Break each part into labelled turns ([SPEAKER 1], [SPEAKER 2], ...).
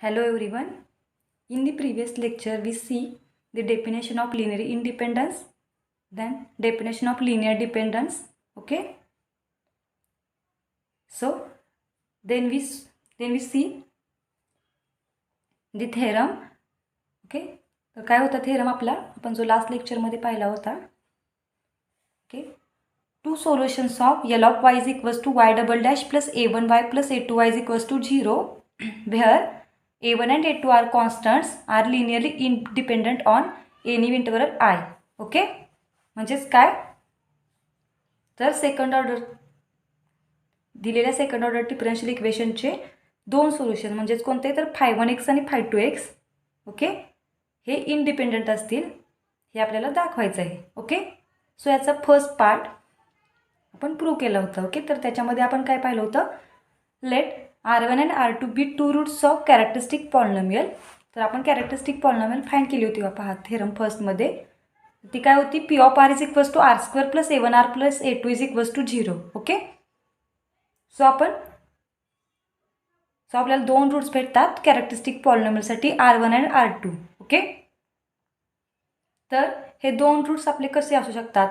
[SPEAKER 1] Hello everyone. In the previous lecture we see the definition of linear independence, then definition of linear dependence. Okay. So then we see the theorem. Okay. तर काय होता theorem आपला आपण जो last lecture मध्ये पाहिला होता. Okay. Two solutions of L of y is equals to y double dash plus a1y plus a2y is equals to 0 where a1 and a2 are constants are linearly independent on any interval I. Okay. म्हणजेच काय तर second order दिलेल्या second order differential इक्वेशनचे दोन solution म्हणजेच कोणते तर φ1x आणि φ2x ओके हे इंडिपेंडंट असतील हे आपल्याला दाखवायचं आहे. ओके. सो याचा फर्स्ट पार्ट आपण प्रूव्ह केला होता. ओके. तर त्याच्यामध्ये आपण काय पाहिलं होतं let R1 and R2 be two roots of characteristic polynomial. तर आपण कॅरेक्टरिस्टिक पॉलिनॉमियल फाइंड केली होती पहा थेरम फर्स्टमध्ये. ती काय होती p of r is equals to r square plus a1r plus a2 is equals to 0. Okay. So आपल्याला दोन रूट्स भेटतात कॅरेक्टरिस्टिक पॉलिनॉमियलसाठी R1 आणि R2. ओके. तर हे दोन रूट्स आपले कसे असू शकतात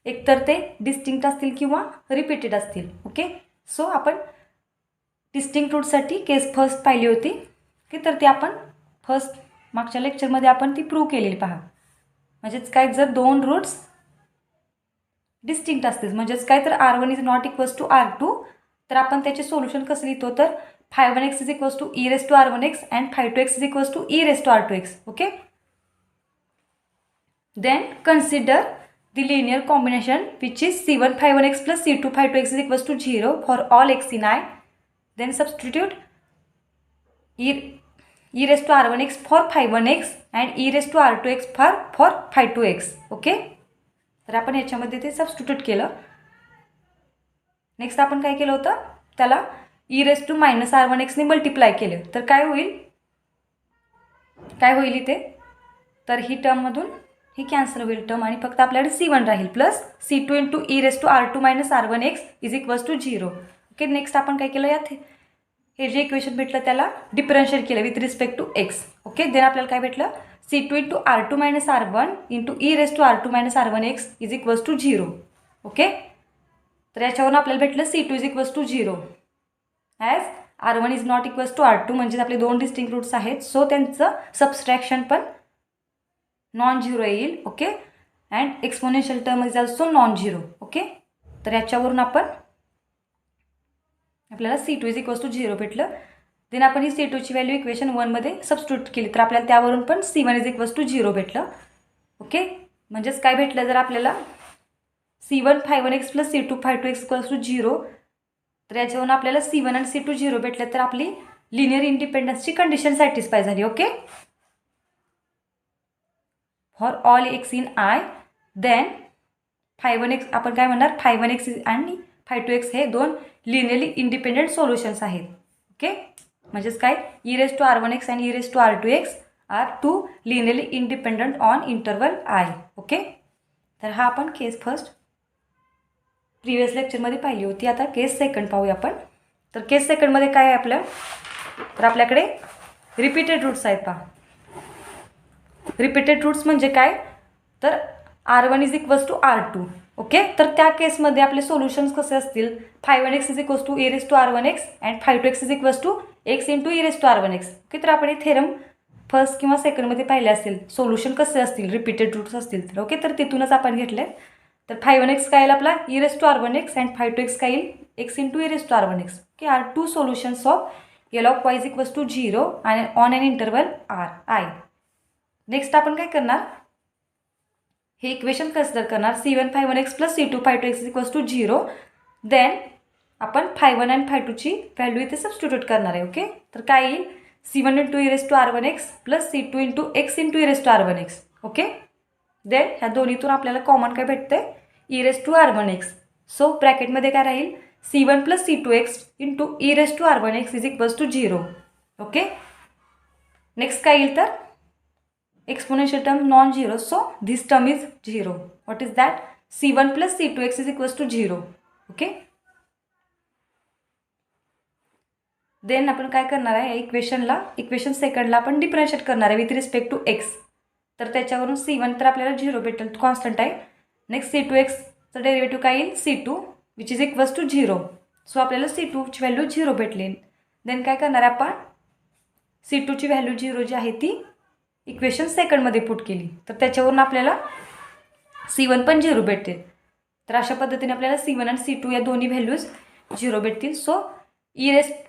[SPEAKER 1] एकतर ते डिस्टिंक्ट असतील किंवा रिपीटेड असतील. ओके. सो आपण डिस्टिंक्ट रूटसाठी केस फर्स्ट पाहिली होती की तर ती आपण फर्स्ट मागच्या लेक्चरमध्ये आपण ती प्रूव्ह केलेली पहा. म्हणजेच काय जर दोन रूट्स डिस्टिंक्ट असतील म्हणजेच काय तर R1 is not equals to R2 तर आपण त्याचे सोल्युशन कसं लिहितो तर φ1x is equals to e raise to R1x and φ2x is equals to e raise to R2x. Okay. Then consider the linear combination which is c1 φ1x plus c2 φ2x is equals to 0 for all x in I. Then substitute e raised to r1x for φ1x and e raised to r2x for φ2x. Okay. तर आपण याच्यामध्ये ते substitute केलं. Next आपण काय केलं होतं त्याला e raised to minus r1x ने मल्टिप्लाय केलं तर काय होईल इथे तर ही टर्ममधून ही कॅन्सल होईल टर्म आणि फक्त आपल्याकडे c1 राहील plus c2 into e raise to r2 minus r1x is equals to 0. Okay. Next आपण काय केलं यात हे जे इक्वेशन भेटलं त्याला डिफरन्शिएट केलं with respect to x. Okay. Then आपल्याला काय भेटलं c2 into r2 minus r1 into e raise to r2 minus r1x is equals to 0. Okay. तर याच्यावरून आपल्याला भेटलं c2 is equals to 0 as r1 is not equals to r2 म्हणजे आपले दोन डिस्टिंक्ट रूट्स आहेत सो त्यांचं सबस्ट्रॅक्शन पण नॉन झिरो येईल. Okay. And exponential term is also non zero. Okay. तर याच्यावरून आपल्याला c2 इज इक्वल्स टू 0 भेटलं. देन आपण ही c2ची व्हॅल्यू इक्वेशन 1मध्ये सबस्टिट्यूट केली तर आपल्याला त्यावरून पण c1 इज इक्वल्स टू 0 भेटलं. ओके. म्हणजेच काय भेटलं जर आपल्याला c1 φ1x plus c2 φ2x equals to 0 तर याच्यावरून आपल्याला c1 आणि c2 0 भेटलं तर आपली लिनियर इंडिपेंडन्सची कंडिशन सॅटिस्फाय झाली. Okay. For all x in I then φ1x आपण काय म्हणणार φ1x आणि φ2x हे दोन लिनियरली इंडिपेंडेंट सोल्युशन्स आहेत. ओके. म्हणजेच काय e रेस टू r1x आणि e raise to r2x are two linearly independent on interval I. Okay. तर हा आपण केस फर्स्ट प्रिव्हियस लेक्चरमध्ये पाहिली होती. आता केस सेकंड पाहूया आपण. तर केस सेकंडमध्ये काय आहे आपलं तर आपल्याकडे रिपीटेड रूट्स आहेत पहा. रिपीटेड रूट्स म्हणजे काय तर r1 is equals to r2. Okay. तर त्या केसमध्ये आपले सोल्युशन्स कसे असतील φ1x is equals to e raise to r1x and φ2x is equals to x into e raise to r1x. Okay. तर आपण हे थेरम फर्स्ट किंवा सेकंडमध्ये पाहिले असतील सोल्युशन कसे असतील रिपीटेड रूट्स असतील तर. ओके. तर तिथूनच आपण घेतले तर φ1x काय येईल आपला e raise to r1x and φ2x काय येईल x into e raise to r1x. Okay. Are two solutions of L of y is equals to 0 आणि on an interval I. Next आपण काय करणार हे इक्वेशन कन्सिडर करणार c1 φ1x plus c2 φ2x is equals to 0. Then आपण φ1 आणि φ2ची value इथे substitute करणार आहे. ओके. तर काय येईल c1 into e raise to r1x plus c2 into x into e raise to r1x. Okay. Then ह्या दोन्हीतून आपल्याला कॉमन काय भेटते e raise to r1x. So ब्रॅकेटमध्ये काय राहील c1 plus c2x into e raise to r1x is equals to 0. Okay. Next काय येईल तर exponential term non-zero so this term is 0. What is that c1 plus c2x is equals to 0. Okay. Then आपण काय करणार आहे, equation सेकंडला आपण differentiate करणार आहे विथ रिस्पेक्ट टू एक्स. तर त्याच्यावरून C1 तर आपल्याला 0 भेटेल, कॉन्स्टंट आहे. नेक्स्ट C2xचं डेरिव्हेटिव्ह काय येईल, C2 which is equals to 0. So आपल्याला C2ची व्हॅल्यू 0 भेटली. देन काय करणार आहे आपण, C2ची व्हॅल्यू 0 जी आहे ती इक्वेशन सेकंडमध्ये पुट केली, तर त्याच्यावरून आपल्याला C1 पण 0 भेटते. तर अशा पद्धतीने आपल्याला C1 आणि C2 या दोन्ही व्हॅल्यूज 0 भेटतील. So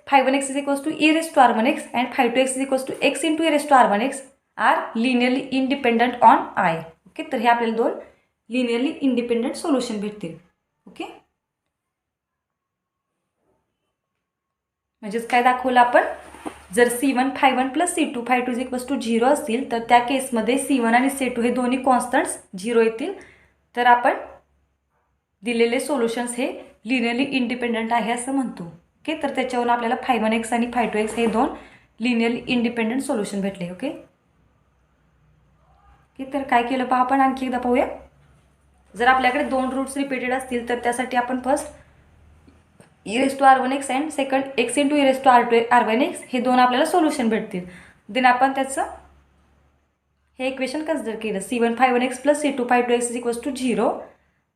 [SPEAKER 1] phi1x is equals to e raised to r1x and phi2x is equals to x into e raised to r1x are linearly independent on I. Okay, तर हे आपल्याला दोन लिनियरली इंडिपेंडंट सोल्युशन भेटतील. Okay, म्हणजेच काय दाखवलं आपण, जर C1 phi1 plus C2 phi2 is equals to 0 असतील तर त्या केसमध्ये C1 आणि C2 हे दोन्ही कॉन्स्टंट्स 0 येतील. तर आपण दिलेले सोल्युशन्स हे लिनियरली इंडिपेंडंट आहे असं म्हणतो. ओके, तर त्याच्यावरून आपल्याला phi1x आणि phi2x हे दोन लिनियरली इंडिपेंडंट सोल्युशन भेटले. ओके, तर काय केलं पहा, आपण आणखी एकदा पाहूया. जर आपल्याकडे दोन रूट्स रिपीटेड असतील तर त्यासाठी आपण first e raised to r1x and second x into e raised to r1x हे दोन आपल्याला सोल्युशन भेटतील. देन आपण त्याचं हे इक्वेशन कन्सिडर केलं, C1 phi1x plus C2 phi2x is equals to 0.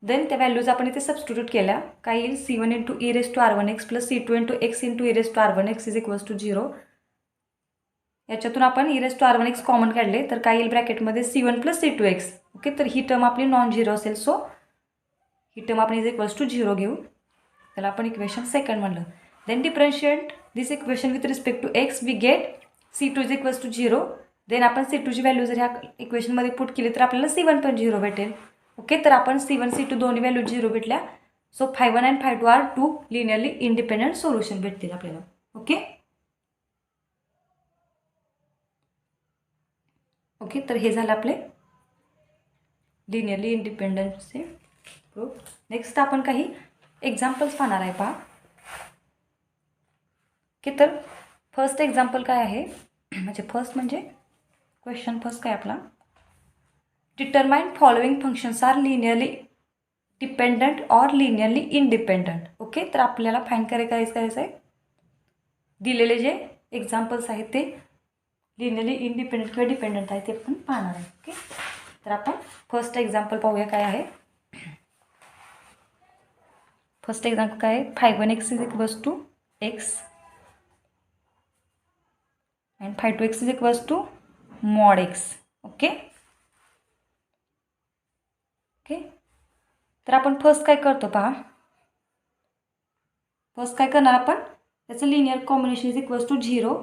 [SPEAKER 1] Then त्या व्हॅल्यूज आपण इथे सबस्टिट्यूट केल्या. काय येईल, C1 into e raised to r1x plus C2 into x into e raised to r1x is equals to 0. याच्यातून आपण e raised to r1x common काढले तर काय येईल ब्रॅकेटमध्ये C1 प्लस C2x. ओके, तर ही टर्म आपली नॉन झिरो असेल. सो ही टर्म आपण इज इक्वल्स टू 0 घेऊ, त्याला आपण इक्वेशन सेकंड म्हणलं. Then differentiate this equation with respect to x, we get C2 is equals to 0. Then आपण C2ची व्हॅल्यू जर ह्या इक्वेशनमध्ये पुट केली तर आपल्याला C1 पण 0 भेटेल. ओके, तर आपण C1 C2 दोन्ही व्हॅल्यू 0 भेटल्या. So phi1 and phi2 are two linearly independent solution भेटतील आपल्याला. ओके, ओके, तर हे झालं आपले लिनियरली इंडिपेंडंटचे प्रूफ. नेक्स्ट आपण काही एक्झाम्पल्स पाहणार आहे पहा. ओके, तर फर्स्ट एक्झाम्पल काय आहे, म्हणजे क्वेश्चन फर्स्ट काय आपला, determine following functions are linearly dependent और लिनियरली इंडिपेंडंट. ओके, तर आपल्याला फाइंड करायचं आहे दिलेले जे एक्झाम्पल्स आहेत ते लिनियरली इंडिपेंडंट किंवा डिपेंडंट आहे ते आपण पाहणार आहे. ओके, तर आपण फर्स्ट एक्झाम्पल पाहूया काय आहे. फर्स्ट एक्झाम्पल काय आहे, phi1x is equals to x and phi2x is equals to mod x. Okay, okay, तर आपण फर्स्ट काय करतो पहा, फर्स्ट काय करणार आपण, त्याचं linear combination is equals to 0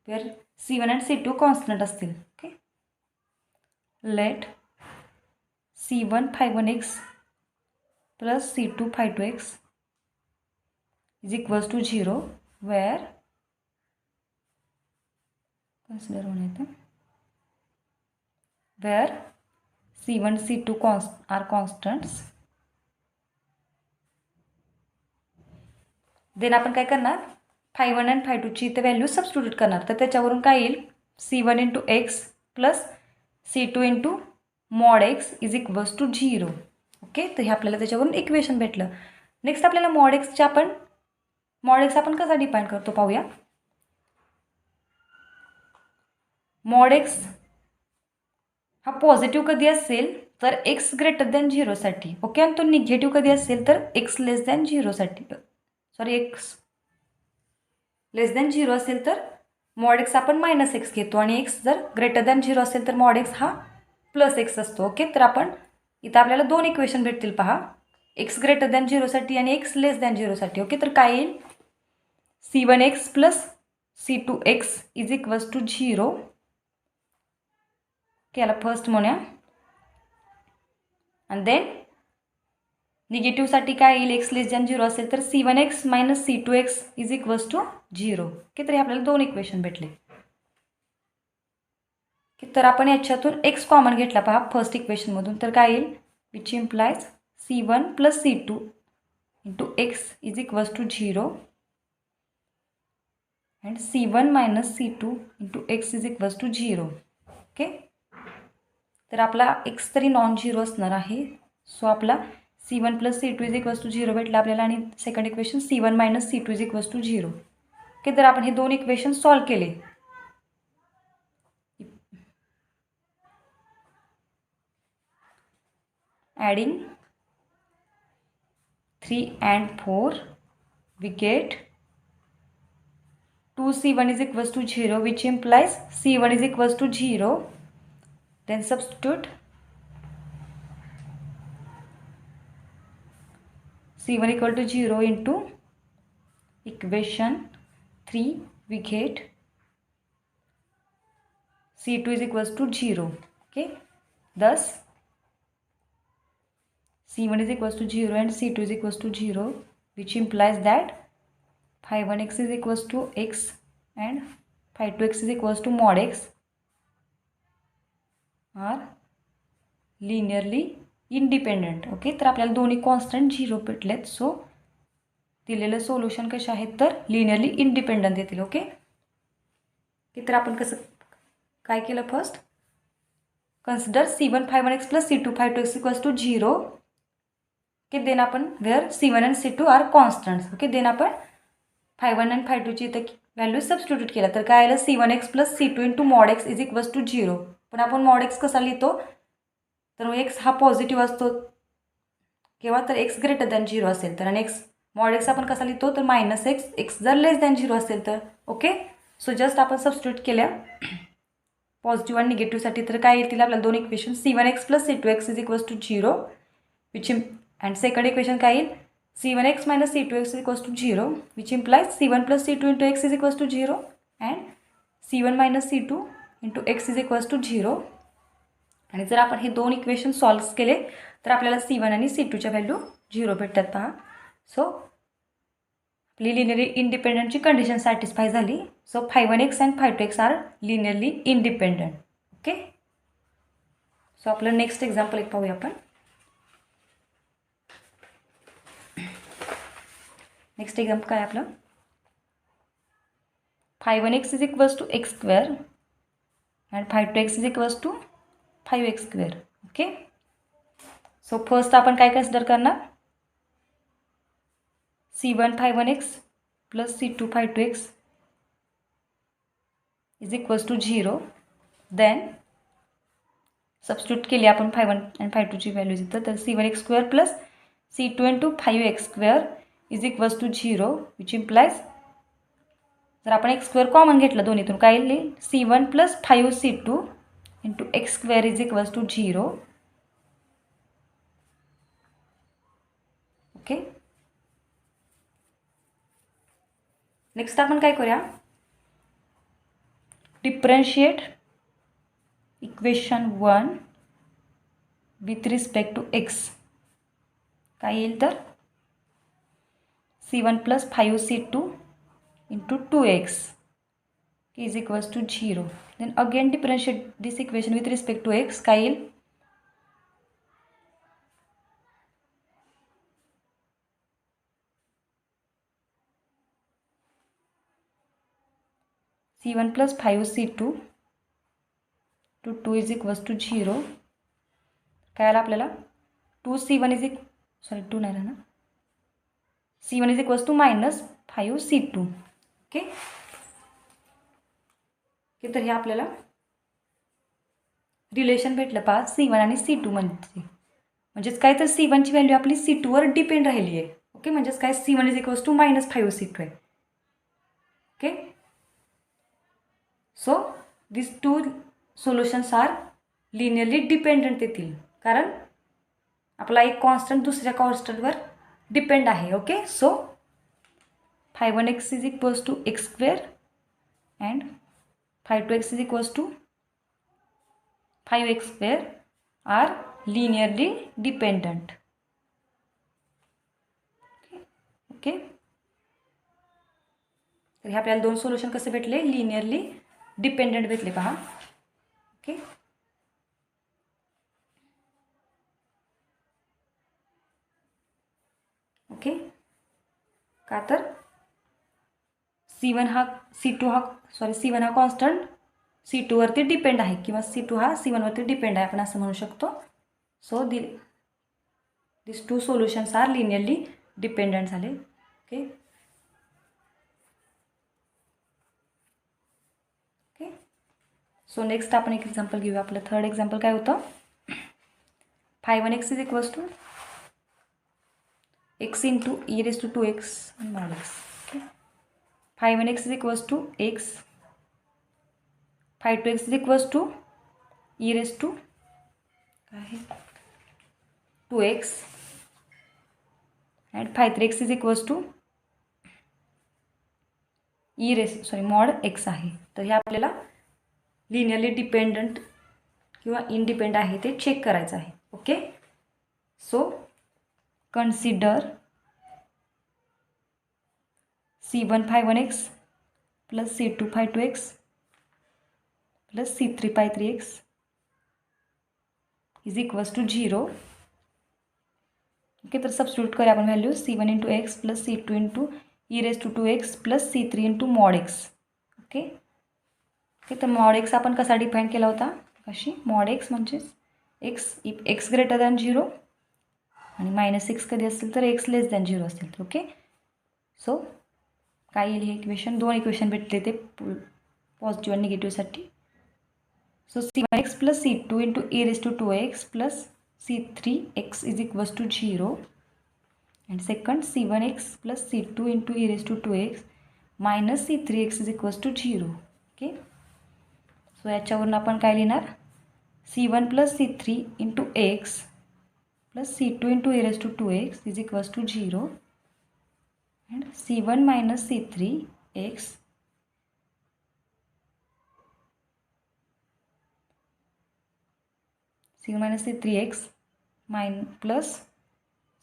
[SPEAKER 1] where C1 and C2 constant असतील. Okay, let C1 phi1x plus C2 phi2x is equals to 0 where consider होऊन येतं where C1 C2 are constants. Then आपण काय करणार, phi1 आणि phi2ची इथे व्हॅल्यू सबस्टिट्यूट करणार. तर त्याच्यावरून काय येईल, C1 into x plus C2 into mod x is equals to 0. Okay, तर हे आपल्याला त्याच्यावरून इक्वेशन भेटलं. नेक्स्ट आपल्याला मॉड एक्स आपण कसा डिफाईन करतो पाहूया. मॉड एक्स हा पॉझिटिव्ह कधी असेल तर x ग्रेटर दॅन 0साठी. ओके, आणि तो निगेटिव्ह कधी असेल तर x लेस दॅन 0साठी. x लेस दॅन 0 असेल तर मॉड एक्स आपण मायनस एक्स घेतो आणि x जर ग्रेटर दॅन 0 असेल तर मॉड एक्स हा प्लस एक्स असतो. ओके, तर आपण इथं आपल्याला दोन इक्वेशन भेटतील पहा, x ग्रेटर दॅन 0साठी आणि x लेस दॅन 0साठी. ओके, तर काय येईल, C1x plus C2x is equals to 0. याला फर्स्ट म्हणूया. आणि देन निगेटिव्हसाठी काय येईल, एक्स लेस दॅन 0 असेल तर C1x minus C2x is equals to 0. Okay, तर हे आपल्याला दोन इक्वेशन भेटले. तर आपण याच्यातून x कॉमन घेतला पहा फर्स्ट इक्वेशनमधून, तर काय येईल, which implies C1 plus C2 into x is equals to 0 and C1 minus C2 into x is equals to 0. Okay, तर आपला x तरी नॉन झिरो असणार आहे. सो आपला C1 plus C2 is equals to 0 भेटला आपल्याला. आणि second equation C1 minus C2 is equals to 0. की जर आपण हे दोन इक्वेशन सॉल्व केले, adding 3 and 4, we get 2c1 is equals to 0, which implies c1 is equals to 0. Then substitute c1 equal to 0 into equation 3, we get c2 is equals to 0. Okay, thus c1 is equals to 0 and c2 is equals to 0, which implies that phi 1x is equals to x and phi 2x is equals to mod x are linearly independent. ओके, तर आपल्याला दोन्ही constant 0 भेटलेत. So दिलेलं solution कसे आहेत तर linearly independent येतील. ओके, तर आपण कसं काय केलं, first consider c1 phi 1x plus c2 phi 2x equals to 0. Okay, then आपण where c1 and c2 are constants. Okay, then आपण phi 1 and phi 2 ची इथं व्हॅल्यू सबस्टिट्यूट केला, तर काय आलं c1x plus c2 into mod x is equals to 0. पण आपण mod x कसा लिहितो, तर x हा पॉझिटिव्ह असतो केव्हा, तर x ग्रेटर दॅन 0 असेल तर, आणि x mod x आपण कसा लिहितो, तर -x, x जर लेस दॅन 0 असेल तर. ओके, सो जस्ट आपण सबस्टिट्यूट केल्या पॉझिटिव्ह आणि निगेटिव्हसाठी, तर काय येतील आपल्याला दोन equation c1x plus c2x is equals to 0, which and second equation काय येईल c1x minus c2x is equals to 0, which implies c1 plus c2 into x is equals to 0 and c1 minus c2 into x is equals to 0. आणि जर आपण हे दोन equation solve केले तर आपल्याला c1 आणि c2च्या व्हॅल्यू 0 भेटतात. पहा, सो आपली लिनियरली इंडिपेंडंटची कंडिशन सॅटिस्फाय झाली. So phi 1x and phi 2x are linearly independent. Okay, so आपलं नेक्स्ट एक्झाम्पल एक पाहूया आपण. नेक्स्ट एक्झाम्पल काय आपलं, phi 1x is equals to x square and phi 2x is equals to 5x square. Okay, so first आपण काय consider करणार, c1 phi 1x plus c2 phi 2x is equals to 0. Then substitute केली आपण phi 1 and phi 2 ची values इथं, तर c1x square plus c2 into 5x square is equals to 0, which implies जर आपण x स्क्वेअर कॉमन घेतलं दोन्हीतून काय येईल c1 plus 5c2 into x square is equals to 0. Okay, next आपण काय करूया, differentiate equation 1 with respect to x. काय येईल तर c1 plus 5c2 into 2x is equals to 0. Then again differentiate this equation with respect to x. काय येईल c1 plus 5c2 to 2 is equals to 0. काय आलं आपल्याला 2c1 is सॉरी 2 नाही ना, c1 is equals to -5c2. Okay, तर हे आपल्याला रिलेशन भेटलं पहा c1 आणि c2 मध्ये. म्हणजेच काय तर c1ची व्हॅल्यू आपली c2 वर डिपेंड राहिली आहे. ओके, म्हणजेच काय c1 is equals to -5c2 आहे. Okay, so this two solutions are linearly dependent येतील, कारण आपला एक कॉन्स्टंट दुसऱ्या कॉन्स्टंटवर डिपेंड आहे. Okay, so phi 1x is equals to x square and phi 2x is equals to 5x square are linearly dependent. Okay, तर हे आपल्याला दोन सोल्युशन कसे भेटले, लिनियरली डिपेंडंट भेटले पहा. ओके, ओके, का तर c1 हा c1 हा कॉन्स्टंट c2 वरती डिपेंड आहे किंवा c2 हा c1 वरती डिपेंड आहे, आपण असं म्हणू शकतो. So this two solutions are linearly dependent झाले. ओके, सो नेक्स्ट आपण एक एक्झाम्पल घेऊया. आपलं थर्ड एक्झाम्पल काय होतं, 5(1x) is equals to x into e raise to 2x mod x. Okay, 5(1x) is equals to x, 5(2x) is equals to e raise to काय आहे 2x and 5(3x) is equals to mod x आहे. तर हे आपल्याला linearly dependent किंवा independent आहे ते check करायचं आहे. Okay, so consider C1 5(1x) plus C2 5(2x) plus C3 5(3x) is equals to 0. Okay, तर सबस्टिट्यूट करूया आपण value C1 into x plus C2 into e raise to 2x plus C3 into mod x. Okay, तर mod x आपण कसा define केला होता, कशी mod x म्हणजेच x ग्रेटर दॅन 0 आणि -x कधी असेल तर x लेस दॅन 0 असेल. ओके, सो काय येईल हे इक्वेशन, दोन इक्वेशन भेटले ते पॉझिटिव्ह आणि निगेटिव्हसाठी. So C1x plus C2 into e raise to 2x plus C3x is equals to 0 and second C1x plus C2 into e raised to 2x minus C3x is equals to 0. Okay, so याच्यावरून आपण काय लिहिणार, C1 plus C3 into x plus C2 into e raised to 2x is equals to 0 and C1 minus C3x minus C3x plus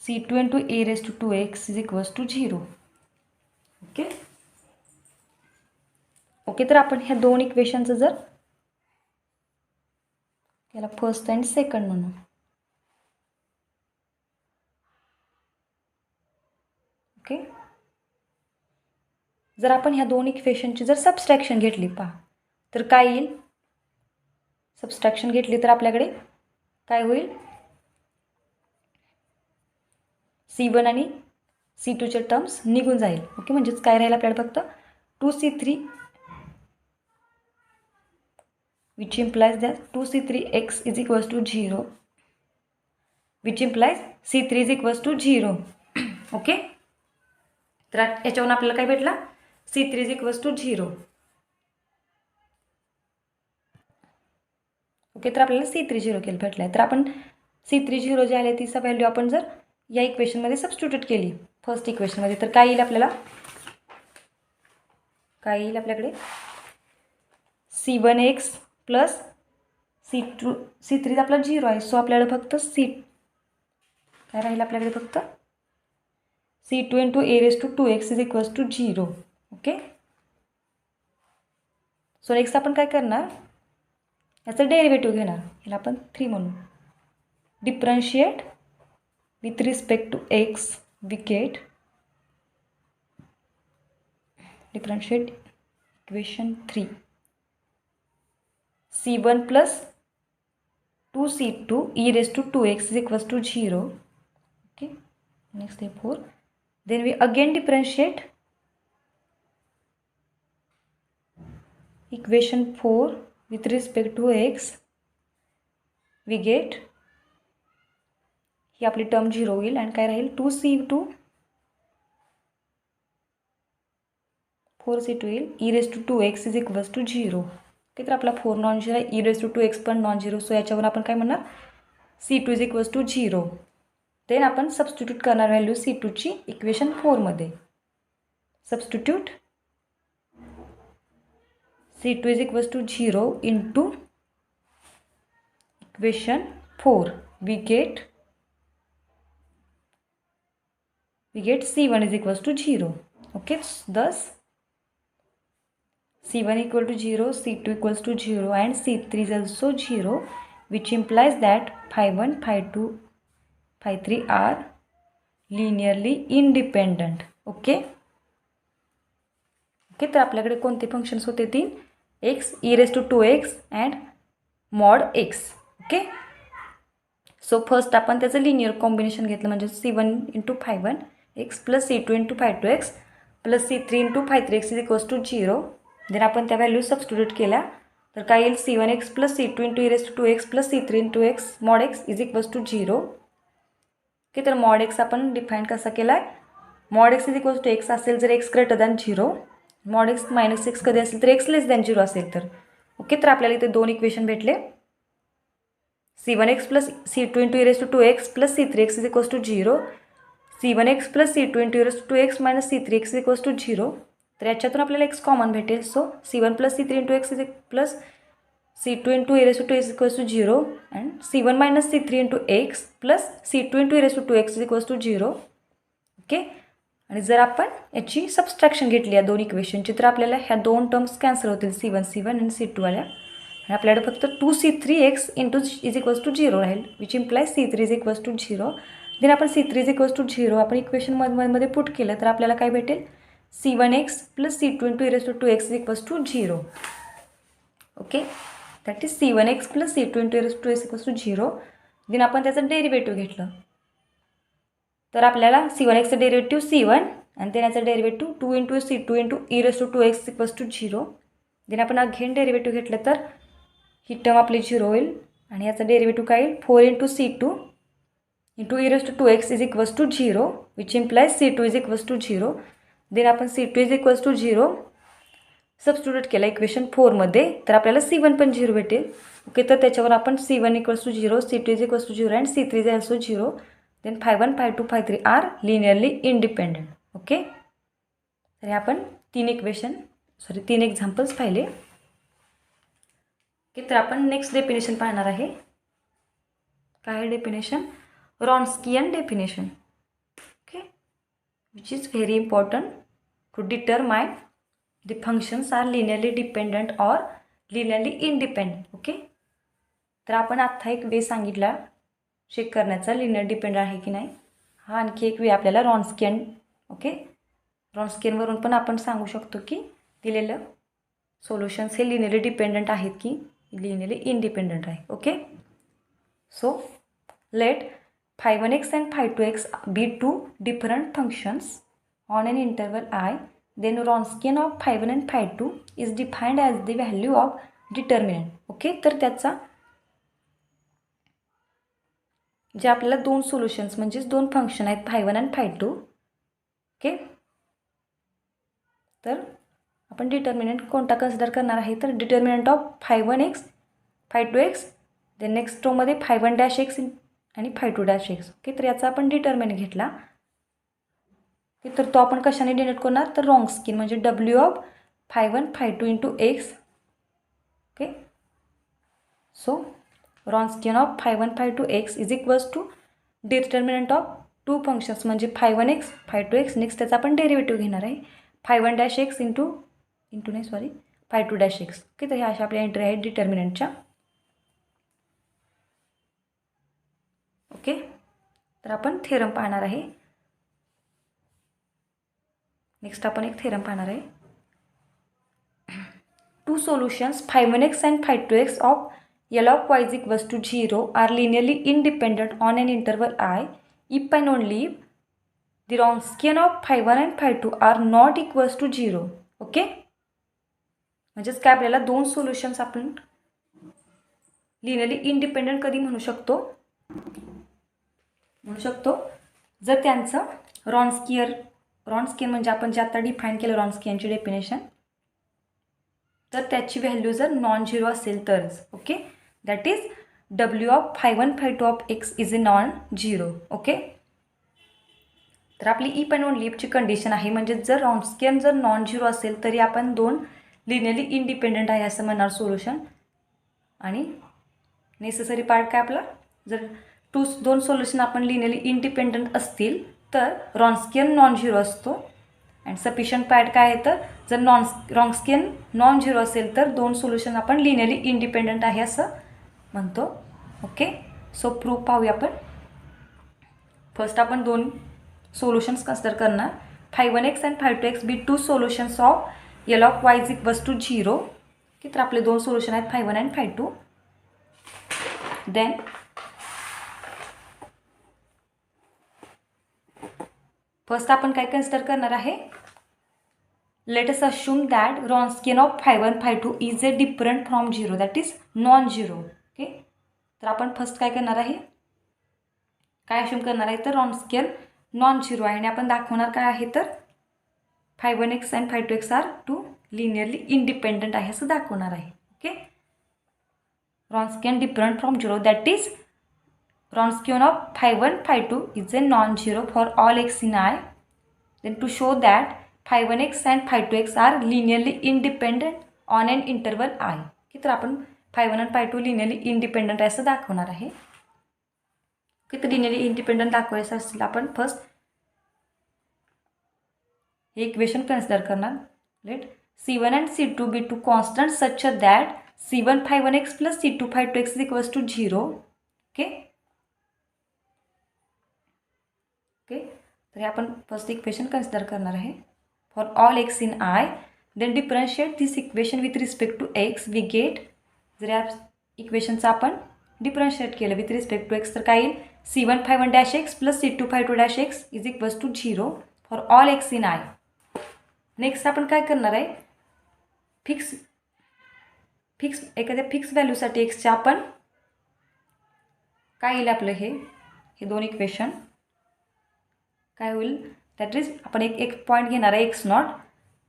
[SPEAKER 1] C2 into e raised to 2x is equals to 0. Okay, तर आपण ह्या दोन इक्वेशनचं जर याला first and second म्हणू. Okay, जर आपण ह्या दोन इक्वेशनची जर सबस्ट्रॅक्शन घेतली पहा तर काय येईल, सबस्ट्रॅक्शन घेतली तर आपल्याकडे काय होईल, C1 आणि C2चे टर्म्स निघून जाईल. ओके, म्हणजेच काय राहील आपल्याला फक्त 2C3 which implies that 2C3x is equals to 0 which implies C3 is equals to 0. Okay, तर याच्यावरून आपल्याला काय भेटला, C3 is equals to 0. Okay, तर आपल्याला C3 0 केलं भेटलं आहे. तर आपण C3 0 जे आले तिचा व्हॅल्यू आपण जर या इक्वेशनमध्ये सबस्टिट्यूट केली फर्स्ट इक्वेशनमध्ये तर काय येईल आपल्याला, काय येईल आपल्याकडे C1x प्लस C3 आपला 0 आहे. सो आपल्याला फक्त काय राहील आपल्याकडे फक्त C2 into e raise to 2x is equals to 0. Okay, so next आपण काय करणार, याचं डेरिव्हेटिव्ह घेणार, याला आपण 3 म्हणू. Differentiate with respect to x we get differentiate equation 3 C1 plus 2C2 e raised to 2x is equals to 0. Okay, next step 4. Then we again differentiate equation 4 with respect to x, we get ही आपली term 0 होईल आणि काय राहील 2C2 4C2 येईल e raise to 2x is equals to 0. Okay, तर आपला 4 non zero आहे, e raise to 2x पण नॉन झिरो. सो याच्यावर आपण काय म्हणणार, C2 is equals to 0. Then आपण सबस्टिट्यूट करणार व्हॅल्यू C2ची इक्वेशन 4मध्ये. Substitute C2 is equals to 0 into equation 4 we get C1 is equals to 0. Okay, thus C1 equal to 0, C2 equals to 0 and C3 is also 0 which implies that phi1, phi2, phi3 are linearly independent. Okay, तर आपल्याकडे कोणते functions होते, 3 x e raised to 2x and mod x. Okay, so first आपण त्याचं linear combination घेतलं म्हणजे C1 into phi1 x plus C2 into phi2 x plus C3 into phi3 x is equals to 0. Then आपण त्या value substitute केल्या तर काय येईल C1x plus C2 into e⁻² plus C3 into x mod x is equals to 0. Okay, तर mod x आपण define कसा केला आहे, mod x is equals to x असेल जर x greater than 0, mod x minus x कधी असेल तर x लेस दॅन 0 असेल तर. ओके, तर आपल्याला इथे दोन इक्वेशन भेटले. C1x plus C2 into e⁻² plus C3x is equals to 0. C1x plus C2 into e⁻² minus C3x is equals to 0. तर याच्यातून आपल्याला x कॉमन भेटेल. So C1 plus C3 into x is plus C2 into e⁻² is equals to 0 and C1 minus C3 into x plus C2 into e⁻² is equals to 0. Okay, आणि जर आपण याची subtraction घेतली या दोन इक्वेशनची तर आपल्याला ह्या दोन टर्म्स कॅन्सल होतील, C1 आणि C2 आल्या, आणि आपल्याकडे फक्त 2C3x into is equals to 0 राहील, which imply C3 is equals to 0. Then आपण C3 इज इक्वल्स टू 0 आपण इक्वेशन मध्ये पुट केलं तर आपल्याला काय भेटेल, C1x plus C2 into e⁻² is equals to 0. Okay, that is C1x plus C2 into e⁻² is equals to 0. Then आपण त्याचं डेरिव्हेटिव्ह घेतलं तर आपल्याला C1xचं डेरिव्हेटिव्ह C1 आणि त्याचं derivative 2 into C2 into e⁻² equals to 0. Then आपण again derivative घेतलं तर ही टर्म आपली 0 होईल आणि याचा डेरिव्हेटिव्ह काय येईल, 4 into C2 into e⁻² is equals to 0 which implies C2 is equals to 0. Then आपण C2 is equals to 0 substitute केला इक्वेशन 4मध्ये तर आपल्याला C1 पण 0 भेटेल. ओके, तर त्याच्यावर आपण C1 equals to 0, C2 is equals to 0 and C3 is also 0. Then Phi1, Phi2, Phi3 are linearly independent. Okay, तर हे आपण तीन एक्झाम्पल्स पाहिले. ओके, तर आपण नेक्स्ट डेफिनेशन पाहणार आहे. काय definition, Wronskian definition. Okay, which is very important to determine the functions are linearly dependent or linearly independent. ओके, तर आपण आत्ता एक वे सांगितला चेक करण्याचा लिनियर डिपेंडंट आहे की नाही. हा आणखी एक वे आपल्याला रॉन्स्कियन. ओके, रॉन्स्कियनवरून पण आपण सांगू शकतो की दिलेलं सोल्युशन्स हे लिनियरली डिपेंडंट आहेत की लिनियरली इंडिपेंडंट आहे. Okay, so let Phi1x and Phi2x be two different functions on an interval I. Then Wronskian of Phi1 and Phi2 is defined as the value of determinant. Okay, तर त्याचा जे आपल्याला दोन solutions म्हणजेच दोन function आहेत Phi1 आणि Phi2. Okay, तर आपण डिटर्मिनंट कोणता कन्सिडर करणार आहे तर determinant of Phi1x Phi2x. Then next रोमध्ये Phi1'x आणि Phi2'x. ओके, तर याचा आपण डिटर्मिनंट घेतला तर तो आपण कशाने डिनोट करणार तर रॉन्स्कियन म्हणजे W of Phi1 Phi2 into x. Okay, so Wronskian of Phi1 Phi2 x is equals to determinant of two functions म्हणजे Phi1x Phi2x. नेक्स्ट त्याचा आपण डेरिव्हेटिव्ह घेणार आहे Phi1'x इंटू Phi2'x. ओके, तर ह्या अशा आपल्या एंट्री आहेत डिटर्मिनंटच्या. ओके, तर आपण थेरम पाहणार आहे. नेक्स्ट आपण एक थेरम पाहणार आहे. Two solutions Phi1x and Phi2x of L of y is equals to 0 are linearly independent on an interval I if and only if the Wronskian of Phi1 and Phi2 are not equals to 0. Okay, म्हणजेच काय आपल्याला दोन solutions आपण linearly independent कधी म्हणू शकतो जर त्यांचं रॉन्स्कियन म्हणजे आपण जे आता डिफाईन केलं रॉन्स्कियनची डेफिनेशन तर त्याची व्हॅल्यू जर नॉन झिरो असेल तरच. Okay, that is W of Phi1 Phi2 of x is a non zero. Okay, तर आपली इफ अँड ओनली इफची कंडिशन आहे म्हणजे जर रॉन्स्कियन जर नॉन झिरो असेल तरी आपण दोन लिनियरली इंडिपेंडंट आहे असं म्हणणार सोल्युशन. आणि नेसेसरी पार्ट काय आपला जर दोन सोल्युशन आपण लिनियरली इंडिपेंडंट असतील तर रॉन्स्कियन नॉन झिरो असतो. अँड सफिशियंट पार्ट काय आहे तर जर रॉन्स्कियन नॉन झिरो असेल तर दोन सोल्युशन आपण लिनियरली इंडिपेंडंट आहे असं म्हणतो. ओके, सो प्रूफ पाहूया आपण. फर्स्ट आपण दोन सोल्युशन्स कन्सिडर करणार Phi1x and Phi2x be two solutions of L of y is equals to 0. Okay, तर आपले दोन सोल्युशन आहेत Phi1 and Phi2. Then first आपण काय कन्सिडर करणार आहे let us assume that Wronskian of phi1 phi2 is a different from 0, that is non-zero. Okay, तर आपण फर्स्ट काय करणार आहे, काय अश्युम करणार आहे, तर Wronskian नॉन झिरो आहे आणि आपण दाखवणार काय आहे, तर phi1x and phi2x are two linearly independent आहे असं दाखवणार आहे. Okay, Wronskian different from 0, that is Wronskian of phi1 phi2 is a non-zero for all x in I. Then to show that phi1x and phi2x are linearly independent on an interval I. की तर आपण phi1 आणि phi2 linearly independent आहे असं दाखवणार आहे. की तर लिनियरली इंडिपेंडंट दाखवायचं असेल आपण फर्स्ट हे इक्वेशन कन्सिडर करणार. Let C1 and C2 be two constants such that C1 phi1x plus C2 phi2x is equals to 0. Okay okay, तर आपण फर्स्ट इक्वेशन कन्सिडर करणार आहे for all x in I. Then differentiate this equation with respect to x. We get, जर या इक्वेशनचं आपण differentiate केलं with respect to x तर काय येईल, C1 phi1 dash x plus C2 phi2 dash x is equals to 0 for all x in I. Next आपण काय करणार आहे, फिक्स एखाद्या फिक्स व्हॅल्यूसाठी एक्सचे आपण काय येईल आपलं हे दोन इक्वेशन काय होईल, दॅट इज आपण एक पॉईंट घेणार आहे x naught.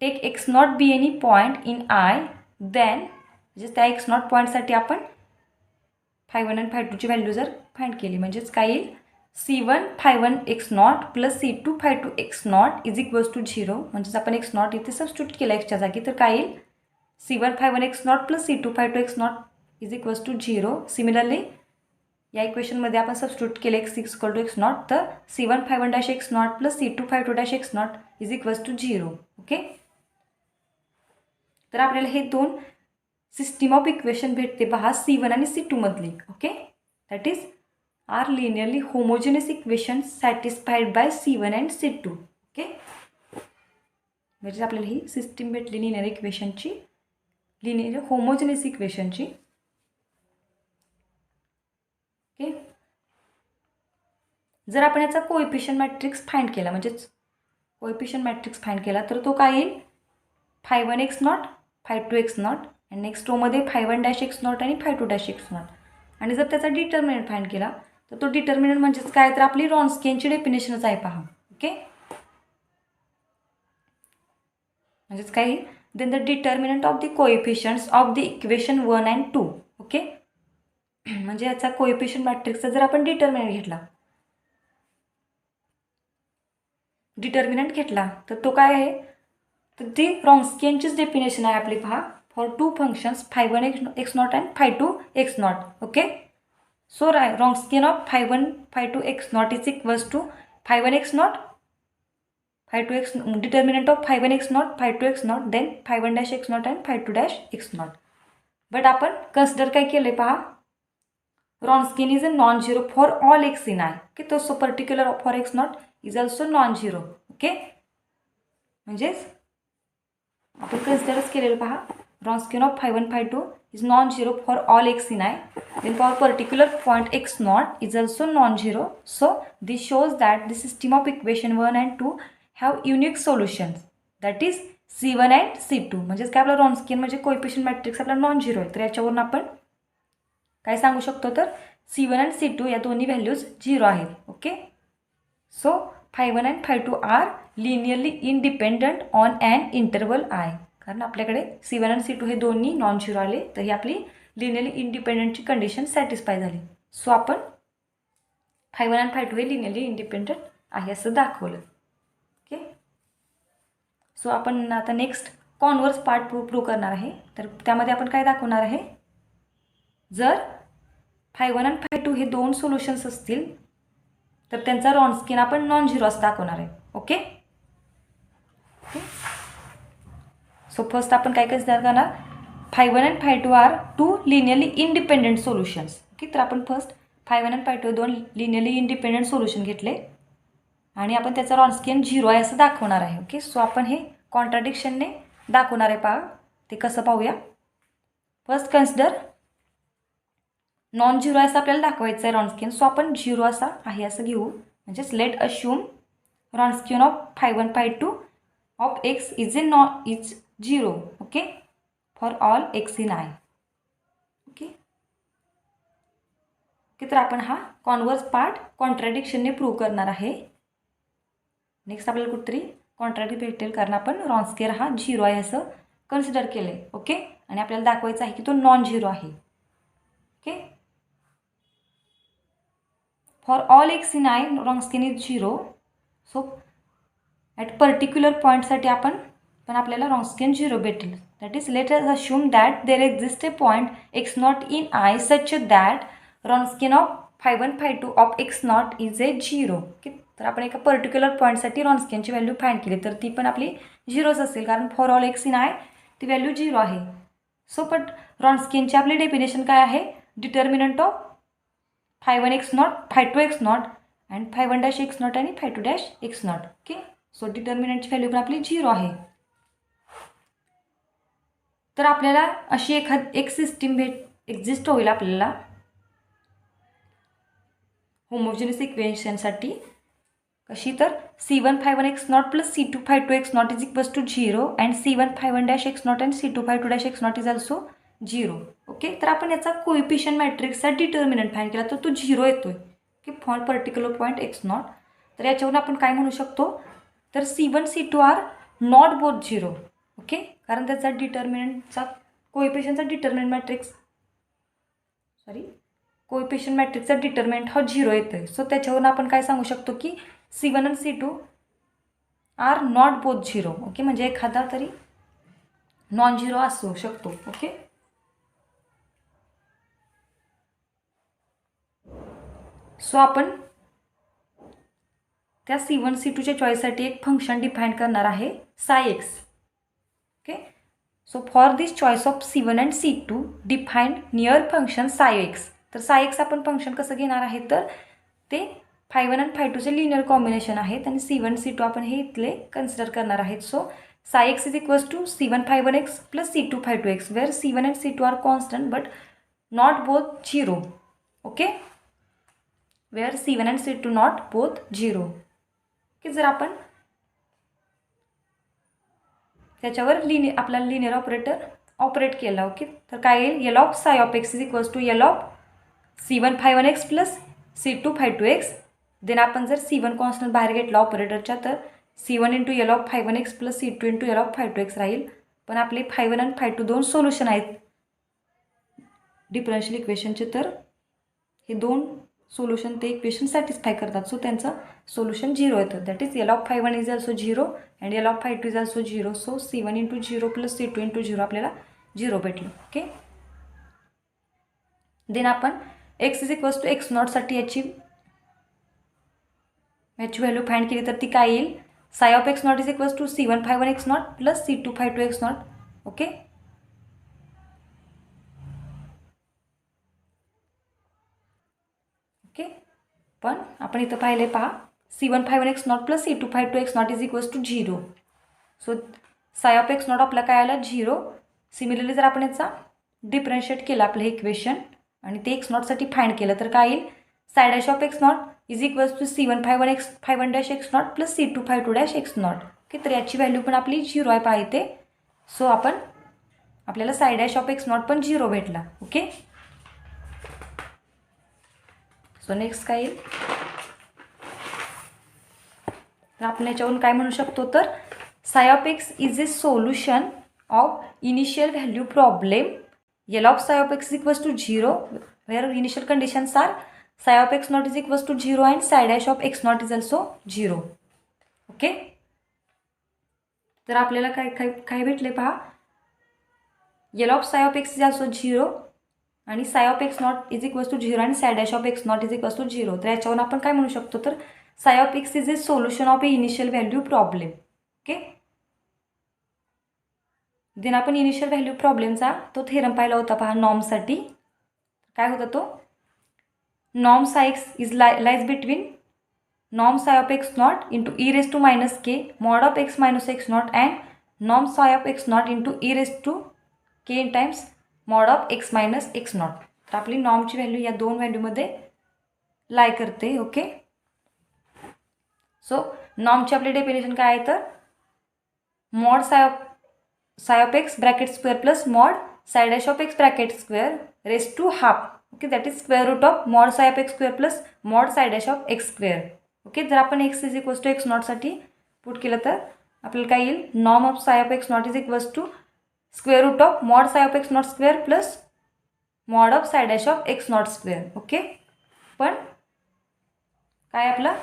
[SPEAKER 1] Take x naught be any point in I, then म्हणजे त्या एक्स नॉट पॉईंटसाठी आपण phi1 आणि phi2ची व्हॅल्यू जर फाइंड केली म्हणजेच काय येईल, C1 phi1 x not plus C2 phi2 x naught is equals to 0. म्हणजेच आपण एक्स नॉट इथे सबस्टिट्यूट केला एक्सच्या जागी तर काय येईल, C1 phi1 x not plus C2 phi2 x naught is equals to 0. Similarly या इक्वेशनमध्ये आपण सबस्टिट्यूट केलं x equal to x naught तर C1 phi1 dash x not plus C2 phi2 dash x naught is equals to 0. Okay, तर आपल्याला हे दोन system of equation भेटते पहा C1 आणि C2 मधली. Okay, that is are linearly homogeneous equation satisfied by C1 and C2. Okay, म्हणजे आपल्याला ही सिस्टीम भेटली लिनियर इक्वेशनची, लिनियर होमोजेनियस इक्वेशनची. ओके, जर आपण याचा कोएफिशियंट मॅट्रिक्स फाइंड केला म्हणजेच कोएफिशियंट मॅट्रिक्स फाइंड केला तर तो काय येईल, phi1 x naught phi2 x naught आणि नेक्स्ट रोमध्ये phi1 dash x नॉट आणि phi2 dash x नॉट. आणि जर त्याचा डिटर्मिनंट फाइंड केला तर तो डिटर्मिनंट म्हणजेच काय, तर आपली रॉन्स्कियनची डेफिनेशनच आहे पहा. ओके, म्हणजेच काय, then the determinant of the coefficients of the equation 1 and 2. Okay, म्हणजे याचा कोएफिशियंट मॅट्रिक्सचा जर आपण डिटर्मिनंट घेतला तर तो काय आहे, तर ती रॉन्स्कियनचीच डेफिनेशन आहे आपली पहा for two functions phi1 x naught and phi2 x naught. Okay, so Wronskian of phi1 phi2 x naught is equals to phi1 x naught phi2 x, determinant of phi1 x naught phi2 x naught then phi1 dash x naught and phi2 dash x naught. But आपण consider काय केलं पहा, Wronskian is a non-zero for all x in I. Okay, तो so particular for x naught is also non-zero. Okay, म्हणजेच आपण कन्सिडरच केलेलं पहा Wronskian of phi1 phi2 is non-zero for all x in I. Then for particular point x naught is also non-zero. So this shows that the system of equation 1 and 2 have unique solutions. That is C1 and C2. म्हणजेच काय आपला Wronskian म्हणजे coefficient matrix आपला non-zero आहे तर याच्यावरून आपण काय सांगू शकतो तर C1 आणि C2 या दोन्ही व्हॅल्यूज 0 आहेत. Okay, so phi1 and phi2 are linearly independent on an interval I. कारण आपल्याकडे C1 आणि C2 हे दोन्ही नॉन झिरो आले तर ही आपली लिनियरली इंडिपेंडंटची कंडिशन सॅटिस्फाय झाली. सो आपण phi1 आणि phi2 हे लिनियरली इंडिपेंडंट आहे असं दाखवलं. ओके, सो आपण आता नेक्स्ट कॉन्व्हर्स पार्ट प्रूव्ह करणार आहे. तर त्यामध्ये आपण काय दाखवणार आहे, जर phi1 आणि phi2 हे दोन सोल्युशन्स असतील तर त्यांचा रॉन्स्कियन आपण नॉन झिरो असं दाखवणार आहे. ओके, सो फर्स्ट आपण काय कन्सिडर करणार, phi1 and phi2 are two linearly independent solutions. Okay, तर आपण फर्स्ट phi1 and phi2 दोन लिनियरली इंडिपेंडंट सोल्युशन घेतले आणि आपण त्याचा रॉन्स्कियन 0 आहे असं दाखवणार आहे. ओके, सो आपण हे कॉन्ट्राडिक्शनने दाखवणार आहे पहा, ते कसं पाहूया. फर्स्ट कन्सिडर नॉन झिरो असं आपल्याला दाखवायचं आहे रॉन्स्कियन. सो आपण 0 असा आहे असं घेऊ. म्हणजेच let assume Wronskian of phi1 phi2 of x is is 0. Okay, for all x in I. Okay okay, तर आपण हा कॉन्व्हर्स पार्ट कॉन्ट्रॅडिक्शनने प्रूव्ह करणार आहे. नेक्स्ट आपल्याला कुठेतरी कॉन्ट्रॅडिक्ट भेटेल कारण आपण रॉन्स्केअर हा 0 आहे असं कन्सिडर केलं आहे. ओके, आणि आपल्याला दाखवायचं आहे की तो नॉन 0 आहे. Okay, for all x in I Wronskian is 0. So at particular पॉईंटसाठी आपल्याला रॉन्स्केन 0 भेटेल. That is let us assume that there exist a point x naught in I such that Wronskian of phi1 phi2 of x naught is a 0. Okay, तर आपण एका particular पॉईंटसाठी रॉन्स्केनची value find केली तर ती पण आपली 0च असेल कारण for all x in I ती व्हॅल्यू 0 आहे. सो बट रॉन्स्केनची आपली डेफिनेशन काय आहे? Determinant of phi1 x naught phi2 x naught and phi1 dash x naught आणि phi2 dash x naught. Okay, so डिटर्मिनंटची व्हॅल्यू पण आपली 0 आहे. तर आपल्याला अशी एक सिस्टीम एक्झिस्ट होईल आपल्याला होमोजिनियस इक्वेशनसाठी. कशी तर C1 phi1 x not plus C2 phi2 x naught is equals to 0 and C1 phi1 dash x naught and C2 phi2 dash x naught is also 0. Okay, तर आपण याचा कोइफिशियंट मॅट्रिक्सचा determinant find केला तर तो 0 येतोय. Okay, for particular point x naught. तर याच्यावरून आपण काय म्हणू शकतो तर C1 C2 are not both 0. Okay, कारण त्याचा डिटर्मिनंटचा कोइफिशियंटचा डिटर्मिनंट मॅट्रिक्सचा डिटर्मिनंट हा 0 येतो आहे. सो त्याच्यावरून आपण काय सांगू शकतो की C1 आणि C2 are not both 0. Okay, म्हणजे एखादा तरी नॉन 0 असू शकतो. ओके, सो आपण त्या C1 C2च्या चॉईससाठी एक फंक्शन डिफाईन करणार आहे psi x. Okay, so for this choice of C1 and C2 define near function psi x. तर psi x आपण फंक्शन कसं घेणार आहे तर ते phi1 आणि phi2चे लिनियर कॉम्बिनेशन आहेत आणि C1 C2 आपण हे इथले कन्सिडर करणार आहेत. So psi x is equals to C1 phi1 x plus C2 phi2 x where C1 and C2 are constant but not both 0. Okay, where C1 and C2 not both 0. की जर आपण त्याच्यावर आपला लिनियर ऑपरेट केला. Okay, तर काय येईल? L of psi of x is equals to L of C1 phi1 x plus C2 phi2 x. Then आपण जर C1 कॉन्स्टंट बाहेर घेतला ऑपरेटरच्या तर C1 into L of phi1 x plus C2 into L of phi2 x राहील. पण आपले phi1 आणि phi2 दोन सोल्युशन आहेत डिफरन्शियल इक्वेशनचे. तर हे दोन सोल्युशन ते इक्वेशन सॅटिस्फाय करतात. सो त्यांचं सोल्युशन 0 येतं. That is L of phi1 is also 0 and L of phi2 is also 0. So C1 into 0 plus C2 into 0 आपल्याला 0 भेटलं. ओके, देन आपण x is equals to x नॉटसाठी याची value find केली तर ती काय येईल? Psi of x naught is equals to C1 phi1 x not plus C2 phi2 x naught. Okay, okay, पण आपण इथं पाहिले पहा C1 phi1 x not plus C2 phi2 x naught is equals to 0. So psi of x naught आपला काय आला 0. Similarly जर आपण याचा डिफरन्शिएट केला आपलं हे इक्वेशन आणि ते एक्स नॉटसाठी फाइंड केलं तर काय येईल? Psi dash of x naught is equals to C1 phi1 dash x naught plus C2 phi2 dash x naught. Okay, तर याची व्हॅल्यू पण आपली 0 आहे पाहिजे. सो आपल्याला साय डॅश ऑफ एक्स नॉट पण 0 भेटला. ओके, सो नेक्स्ट काय येईल तर आपण याच्यावरून काय म्हणू शकतो तर psi of x is a solution of initial value problem. L of psi of x is equals to 0 where initial conditions are psi of x naught is equals to 0 and psi dash of x naught is also 0. Okay, तर आपल्याला काय भेटले पहा L of psi of x is also 0 आणि psi of x naught is equals to 0 and psi dash of x naught is equals to 0. तर याच्यावरून आपण काय म्हणू शकतो तर psi of x is a solution of a initial value problem. Okay, then आपण initial value प्रॉब्लेमचा तो थेरम पाहिला होता पहा नॉर्मसाठी. काय होता तो? Norm psi x is lies between norm psi of x naught into e raise to minus k mod of x minus x naught and norm psi of x naught into e raise to k in times mod of x minus x naught. तर आपली नॉर्मची value या दोन व्हॅल्यूमध्ये लाय करते. Okay, so नॉर्मची आपली definition काय आहे तर mod psi of x bracket square plus mod psi dash of x bracket square raised to half. Okay, that is square root of mod psi of x square plus mod psi dash of x square. Okay, जर आपण x is equals to x नॉटसाठी put केलं तर आपल्याला काय येईल, norm of psi of x naught is equals to square root of mod psi of x naught square plus mod of psi dash of x naught square. Okay, पण काय आपला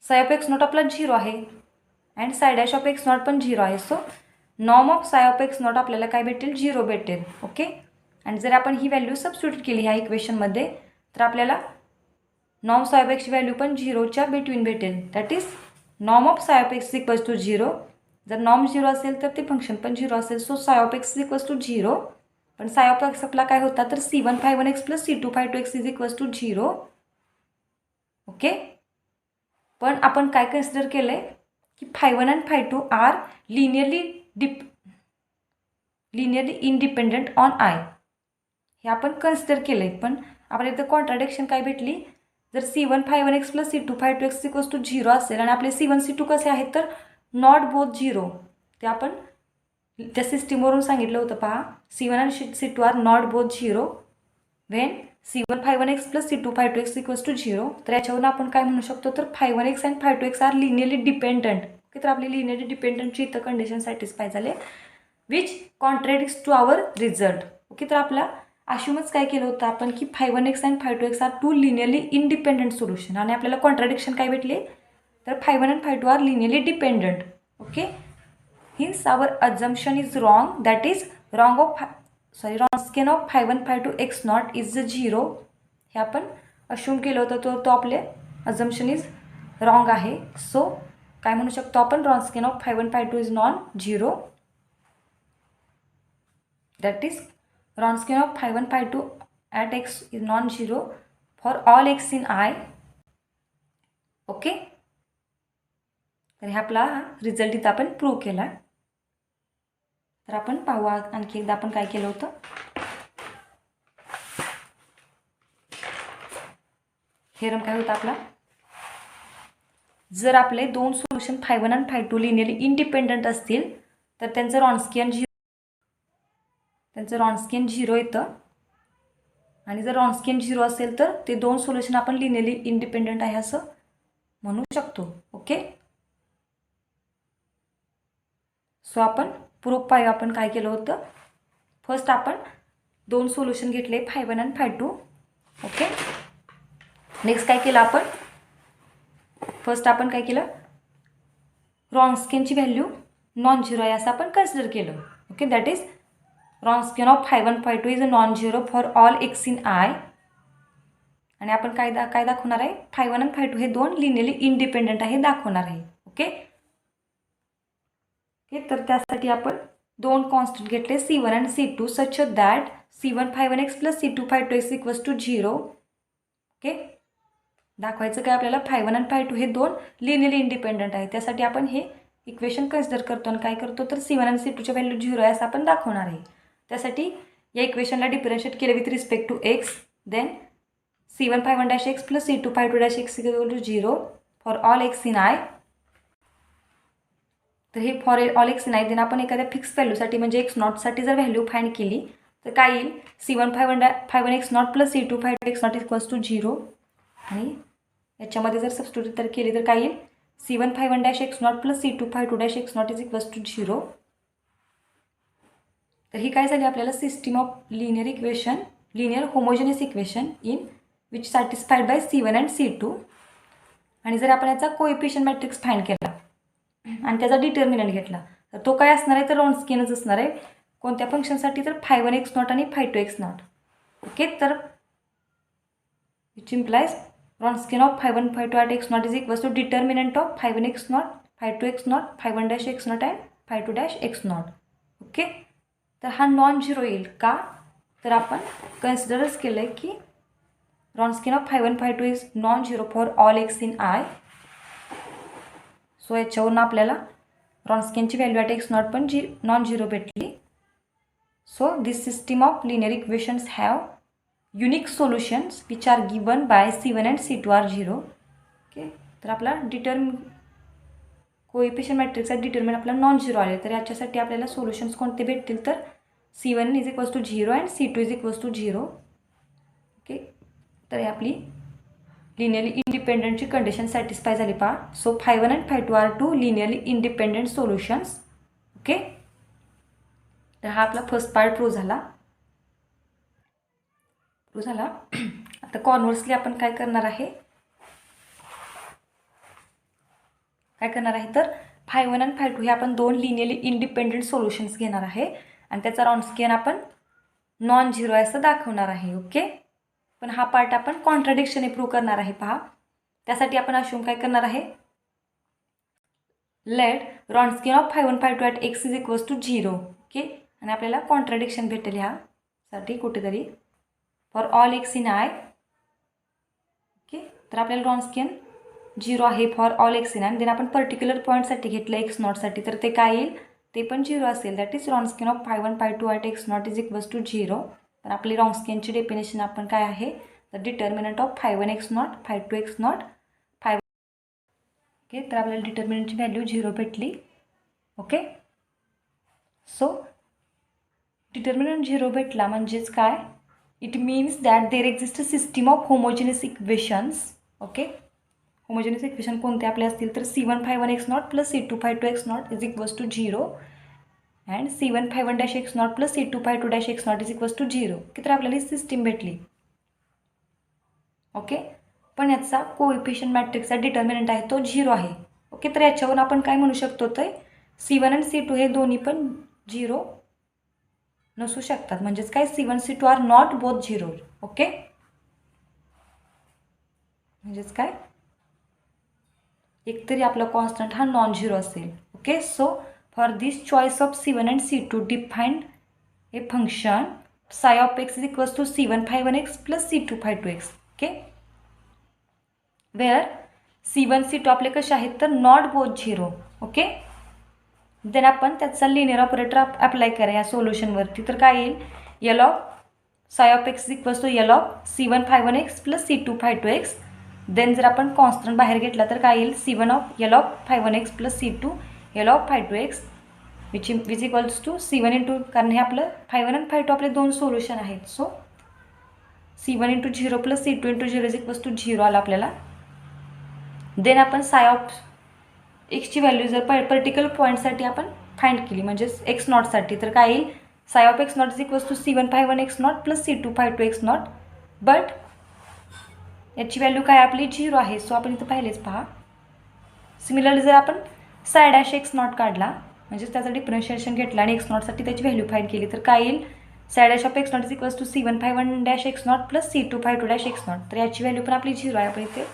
[SPEAKER 1] साय ऑफ एक्स नॉट आपला 0 आहे and psi dash of x naught पण 0 आहे. So norm of psi of x not आपल्याला काय भेटेल, 0 भेटेल. ओके, आणि जर आपण ही व्हॅल्यू सबस्टिट्यूट केली ह्या इक्वेशनमध्ये तर आपल्याला नॉर्म साय ऑफ एक्सची व्हॅल्यू पण 0च्या बिटवीन भेटेल. That is norm of psi of x equals to 0. जर नॉर्म 0 असेल तर ते फंक्शन पण 0 असेल. So psi of x equals to 0. पण साय ऑफ एक्स आपला काय होता तर C1 plus C2 is equals to 0. Okay, पण आपण काय कन्सिडर केलं आहे की φ1 आणि φ2 are linearly independent on I. हे आपण कन्सिडर केलं आहे. पण आपल्याला इथं कॉन्ट्राडिक्शन काय भेटली, जर C1 plus C2 equals to 0 असेल आणि आपले C1 C2 कसे आहेत तर नॉट बोथ 0. ते आपण त्या सिस्टीमवरून सांगितलं होतं. पहा, C1 आणि C2 are not both 0 when C1 plus C2 equals to 0. तर याच्यावरून आपण काय म्हणू शकतो तर φ1 आणि φ2 आर लिनियरली डिपेंडंट. ओके, तर आपली लिनियरली डिपेंडंटची इथं कंडिशन सॅटिस्फाय झाले which contradicts to our result. Okay, तर आपला अश्युमच काय केलं होतं आपण की φ1 आणि φ2 are two linearly independent solution आणि आपल्याला कॉन्ट्राडिक्शन काय भेटले तर φ1 आणि φ2 are linearly dependent. Okay, hence our assumption is wrong. That is Wronskian of φ1 φ2 x naught is 0. हे आपण अश्युम केलं होतं तो आपले अजम्पशन इज रॉंग आहे. सो काय म्हणू शकतो आपण, Wronskian of φ1 φ2 is non 0. That is Wronskian of φ1 φ2 at x is non-zero for all x in I. Okay, तर हे आपला रिझल्ट इथं आपण प्रूव्ह केला. तर आपण पाहू आणखी एकदा आपण काय केलं होतं. थेरम काय होता आपला, जर आपले दोन सोल्युशन φ1 आणि φ2 लिनियरली इंडिपेंडंट असतील तर त्यांचं रॉन्स्कियन 0 येतं. आणि जर रॉन्स्कियन 0 असेल तर ते दोन सोल्युशन आपण लिनियरली इंडिपेंडंट आहे असं म्हणू शकतो. ओके, सो आपण प्रूफ पाहू. आपण काय केलं होतं, फर्स्ट आपण दोन सोल्युशन घेतले φ1 आणि φ2. ओके, नेक्स्ट काय केलं आपण, फर्स्ट आपण काय केलं, रॉन्स्कियनची व्हॅल्यू नॉन 0 आहे असं आपण कन्सिडर केलं. Okay, that is Wronskian of φ1 φ2 is a non 0 for all x in I. आणि आपण काय दाखवणार आहे, φ1 आणि φ2 हे दोन लिनियरली इंडिपेंडंट आहे दाखवणार आहे. ओके, तर त्यासाठी आपण दोन कॉन्स्टंट घेतले C1 आणि C2 such that C1 φ1x plus C2 φ2x equals to 0. Okay, दाखवायचं काय आपल्याला φ1 आणि φ2 हे दोन लिनियरली इंडिपेंडंट आहे. त्यासाठी आपण हे इक्वेशन कन्सिडर करतो आणि काय करतो तर C1 आणि C2च्या व्हॅल्यू 0 आहे असं आपण दाखवणार आहे. त्यासाठी या इक्वेशनला डिफरन्शिएट केले with respect to x. Then C1 φ1 dash x plus C2 φ2 dash x equal to 0 for all x in I. तर हे for all x in I. Then आपण एखाद्या फिक्स व्हॅल्यूसाठी म्हणजे एक्स नॉटसाठी जर व्हॅल्यू फाइंड केली तर काय येईल, C1 φ1 x naught plus C2 φ2 x naught equals to 0. आणि याच्यामध्ये जर सबस्टिट्यूट तर केली तर काय येईल, C1 φ1 dash x naught plus C2 φ2 dash x naught is equals to 0. तर ही काय झाली आपल्याला system of linear homogeneous equation in which satisfied by C1 and C2. आणि जर आपण याचा कोएफिशियंट मॅट्रिक्स फाइंड केला आणि त्याचा डिटर्मिनंट घेतला तर तो काय असणार आहे तर रॉन्स्कियनच असणार आहे. कोणत्या फंक्शनसाठी तर φ1 एक्स नॉट आणि φ2 एक्स नॉट. ओके, तर which implies Wronskian of φ1 φ2 at x naught is equals to determinant of φ1 x naught φ2 x naught φ1 dash x naught and φ2 dash x naught. Okay, तर हा नॉन 0 येईल का, तर आपण कन्सिडरच केलं आहे की Wronskian of φ1 φ2 is non 0 for all x in I. So याच्यावरून आपल्याला रॉन्स्कियनची व्हॅल्यू ॲट एक्स नॉट पण नॉन 0 भेटली. So this system of linear equations have unique solutions which are given by C1 and C2 are 0. Okay, तर आपला coefficient मॅट्रिक्सचा determinant आपला non zero आले, तर याच्यासाठी आपल्याला सोल्युशन्स कोणते भेटतील, तर C1 is equals to 0 and C2 is equals to 0. Okay, तर हे आपली लिनियरली इंडिपेंडंटची कंडिशन सॅटिस्फाय झाली पहा. So φ1 and φ2 are two linearly independent solutions. Okay, तर हा आपला फर्स्ट पार्ट प्रूव्ह झाला. आता कॉन्व्हर्सली आपण काय करणार आहे तर φ1 आणि φ2 हे आपण दोन लिनियरली इंडिपेंडंट सोल्युशन्स घेणार आहे आणि त्याचा रॉन्स्कियन आपण नॉन झिरो असं दाखवणार आहे. ओके, पण हा पार्ट आपण कॉन्ट्राडिक्शनने प्रूव्ह करणार आहे पहा. त्यासाठी आपण अशुम काय करणार आहे, let Wronskian of φ1 φ2 at x is equals to 0. Okay, आणि आपल्याला कॉन्ट्राडिक्शन भेटेल ह्यासाठी कुठेतरी for all x in I. Okay, तर आपल्याला रॉन्स्कियन 0 आहे for all x in I. Then आपण पर्टिक्युलर पॉईंटसाठी घेतलं x नॉटसाठी, तर ते काय येईल, ते पण 0 असेल. That is Wronskian of φ1 φ2 at x naught is equals to 0. तर आपली रॉन्स्कियनची डेफिनेशन आपण काय आहे, the determinant of φ1 x naught φ2 x naught φ1. Okay, तर आपल्याला डिटर्मिनंटची व्हॅल्यू 0 भेटली. ओके, सो डिटर्मिनंट 0 भेटला म्हणजेच काय, it means that there exist a system of homogeneous equations. Okay, homogeneous equation कोणते आपले असतील, तर C1 φ1 x not plus C2 φ2 x naught is equals to 0 and C1 φ1 dash x not plus C2 φ2 dash x naught is equals to 0. की तर आपल्याला ही system भेटली. Okay, पण याचा कोएफिशियंट मॅट्रिक्सचा डिटर्मिनंट आहे तो 0 आहे. ओके, तर याच्यावरून आपण काय म्हणू शकतो, तर C1 आणि C2 हे दोन्ही पण 0 नसू शकतात. म्हणजेच काय, C1 C2 are not both 0. Okay, म्हणजेच काय, एकतरी आपला कॉन्स्टंट हा नॉन झिरो असेल. Okay, so for this choice of C1 and C2 defined a function psi of x is equals to C1 φ1 x plus C2 φ2 x. Okay, where C1 C2 आपले कसे आहेत, तर नॉट बोथ 0. ओके, देन आपण त्याचा linear operator apply करा या सोल्युशनवरती, तर काय येईल, L of psi of x is equals to L of C1 φ1 x plus C2 φ2 x. Then जर आपण कॉन्स्टंट बाहेर घेतला तर काय येईल, C1 of L of φ1 x plus C2 L of φ2 x which is equals to C1 into, कारण हे आपलं φ1 आणि φ2 आपले दोन सोल्युशन आहेत. So C1 into 0 plus C2 into 0 is equals to 0 आला आपल्याला. देन आपण साय ऑफ एक्सची व्हॅल्यू जर पर्टिक्युलर पॉईंटसाठी आपण फाइंड केली, म्हणजेच एक्स नॉटसाठी, तर काय येईल, psi of x naught is equals to C1 φ1 x not plus C2 φ2 x naught. But याची व्हॅल्यू काय आपली 0 आहे. सो आपण इथं पाहिलेच पहा. सिमिलरली जर आपण साय डॅश एक्स नॉट काढला, म्हणजेच त्याचं डिफरन्शिएशन घेतलं आणि एक्स नॉटसाठी त्याची व्हॅल्यू फाइंड केली, तर काय येईल, psi dash of x naught is equals to C1 φ1 dash x naught plus C2 φ2 dash x naught. तर याची व्हॅल्यू पण आपली 0 आहे. आपण इथे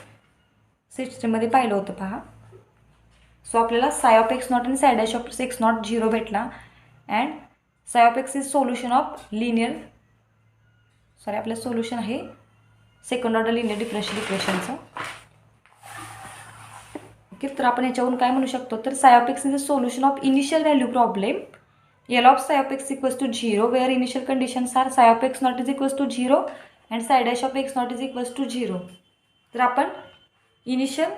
[SPEAKER 1] सिस्टममध्ये पाहिलं होतं पहा. सो आपल्याला साय ऑफ एक्स नॉट आणि साय डॅश ऑफ एक्स नॉट 0 भेटला and psi of x is solution of linear, sorry आपलं सोल्युशन आहे सेकंड ऑर्डर लिनियर डिफरन्शियल इक्वेशनचं. ओके, तर आपण याच्यावरून काय म्हणू शकतो, तर psi of x is a solution of initial value problem L of psi of x equals to 0 where initial conditions are psi of x naught is equals to 0 and psi dash of x naught is equals to 0. तर आपण initial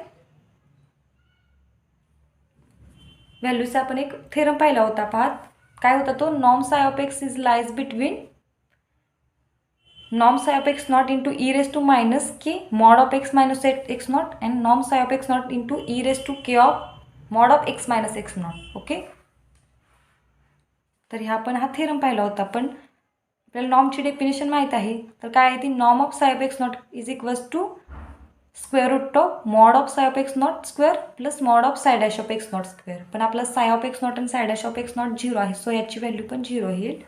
[SPEAKER 1] व्हॅल्यूचा आपण एक theorem पाहिला होता पहा. काय होता तो, norm psi of x is lies between norm psi of x naught into e raise to minus k mod of x minus x naught and norm psi of x naught into e raise to k of mod of x minus x naught. Okay, तर ह्या आपण हा theorem पाहिला होता. पण आपल्याला नॉर्मची definition माहीत आहे, तर काय आहे ती, norm of psi of x naught is equals to square root of mod of psi of x naught square plus mod of psi dash of x naught square. पण आपला साय ऑफ एक्स नॉट आणि साय dash of x not 0 आहे. So याची value पण 0 येईल.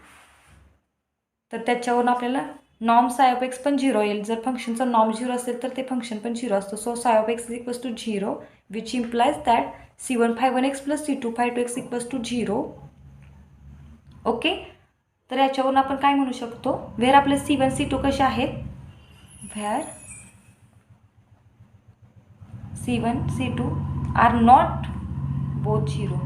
[SPEAKER 1] तर त्याच्यावरून आपल्याला नॉर्म साय ऑफ एक्स पण 0 येईल. जर फंक्शनचा नॉर्म 0 असेल तर ते फंक्शन पण 0 असतं. So psi of x is equals to 0 which implies that C1 φ1 x plus C2 φ2 x equals to 0. Okay, तर याच्यावरून आपण काय म्हणू शकतो, वेअर आपले C1 C2 कसे आहेत, wear C1 C2 are not both 0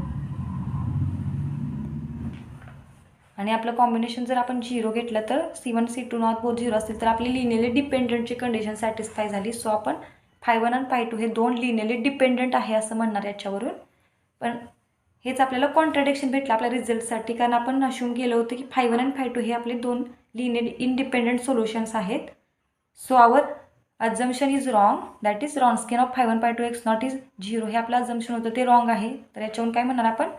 [SPEAKER 1] आणि आपलं कॉम्बिनेशन जर आपण 0 घेतलं तर C1 C2 नॉट बोथ 0 असतील तर आपली लिनियरली डिपेंडंटची कंडिशन सॅटिस्फाय झाली. सो आपण φ1 आणि φ2 हे दोन लिनियरली डिपेंडंट आहे असं म्हणणार याच्यावरून. पण हेच आपल्याला कॉन्ट्रडिक्शन भेटलं आपल्या रिझल्टसाठी, कारण आपण अश्युम केलं होतं की phi one and phi two हे आपले दोन लिनियर इंडिपेंडंट सोल्युशन्स आहेत. So our assumption is wrong, that is Wronskian of phi one phi two x naught is 0. हे आपलं अजम्पशन होतं ते रॉंग आहे. तर याच्यावरून काय म्हणणार आपण,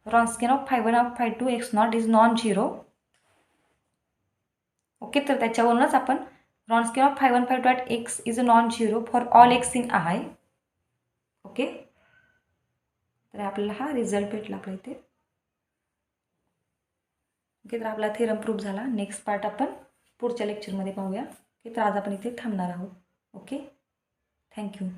[SPEAKER 1] Wronskian of phi one of phi two x naught is non 0. Okay, तर त्याच्यावरूनच आपण Wronskian of phi one phi two at x is a non 0 for all x in I. Okay, तर आपल्याला हा रिझल्ट भेटला आपल्या इथे. ओके, तर आपला थेरम प्रूव्ह झाला. नेक्स्ट पार्ट आपण पुढच्या लेक्चरमध्ये पाहूया. ओके, तर आज आपण इथे थांबणार आहोत. Okay, thank you.